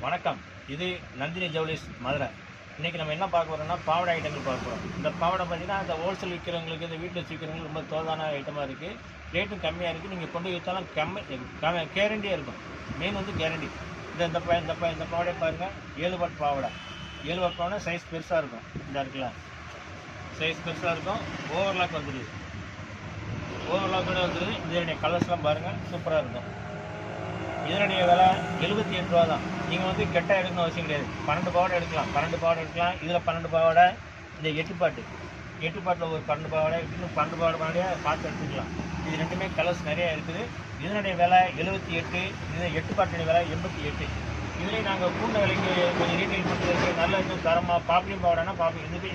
வணக்கம். இது நந்தினி ஜவுளிஸ் மதுரை. இன்றைக்கி நம்ம என்ன பார்க்க போகிறோம்னா பாவாடை ஐட்டங்கள் பார்க்க போகிறோம். இந்த பாவாடை பார்த்தீங்கன்னா இந்த ஹோல்சேல் விற்கிறவங்களுக்கு, இந்த வீட்டில் விற்கிறவங்களுக்கு ரொம்ப தோதான ஐட்டமாக இருக்குது. ரேட்டும் கம்மியாக இருக்குது. நீங்கள் கொண்டு விற்றாலும் கேரண்டியாக இருக்கும். மெயின் வந்து கேரண்டி. இந்த பாவாடையை பாருங்கள். 7 பட் பாவாடை. 7 பட் பாவாடை சைஸ் பெருசாக இருக்கும். இந்த இருக்குல்ல, சைஸ் பெருசாக இருக்கும். ஓவர்லாக் வந்துடுது. ஓவர்லாக்கோட வந்துடுது. இதனுடைய கலர்ஸ்லாம் பாருங்கள், சூப்பராக இருக்கும். இதனுடைய விலை 78 ரூபா தான். நீங்கள் வந்து கெட்டாக எடுக்கணும் அவசியம் கிடையாது. 12 பாவாடை எடுக்கலாம். 12 பாவாடை எடுக்கலாம். இதில் 12 பாவாடை, இந்த 8 பாட்டில் ஒரு 12 பாவாடை, இன்னும் 12 பாவாடையாக பார்த்து எடுத்துக்கலாம். இது ரெண்டுமே கலர்ஸ் நிறையா இருக்குது. இதனுடைய விலை 78. இது 8 பாட்டுடைய விலை 88. இதுலேயும் நாங்கள் கூண்ட விலைக்கு கொஞ்சம் ரீட்டைல் பண்ணுறதுக்கு நல்ல இன்னும் தரமாக பாப்ளியும் பாவாடைனா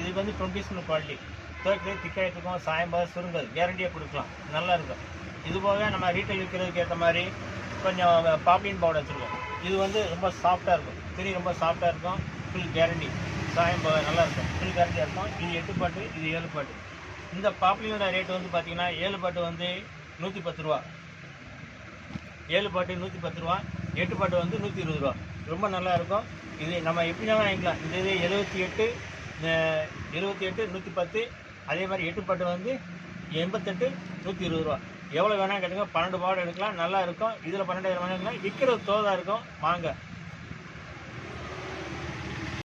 இதுக்கு வந்து 20% குவாலிட்டி. துவைக்கிறது திக்காயத்துக்கும் சாயம்பாது சுருங்காது, கேரண்டியாக கொடுக்கலாம். நல்லா இருக்கும். இது போக நம்ம ரீட்டைல் விற்கிறதுக்கு ஏற்ற மாதிரி கொஞ்சம் பாப்ளின் பவுடர் வச்சுருக்கோம். இது வந்து ரொம்ப சாஃப்டாக இருக்கும். துணி ரொம்ப சாஃப்டாக இருக்கும். Full guarantee. சாயம் நல்லாயிருக்கும். ஃபுல் கேரண்டியாக இருக்கும். இது 8 பாட்டு, இது 7 பாட்டு. இந்த பாப்ளினோட ரேட்டு வந்து பார்த்திங்கன்னா 7 பாட்டு வந்து 110 ரூபா. 7 பாட்டு 110 ரூபா. 8 பாட்டு வந்து 120 ரூபா. ரொம்ப நல்லாயிருக்கும். இது நம்ம எப்படினாலும் வாங்கிக்கலாம். இந்த இது 78, 110. அதே மாதிரி 8 பாட்டு வந்து 88, 120 ரூபா. எவ்வளோ வேணால் கேட்டுங்க. 12 பாவாடை எடுக்கலாம். நல்லா இருக்கும். இதில் 12 வேணால் விற்கிறது தோதாக இருக்கும். வாங்க.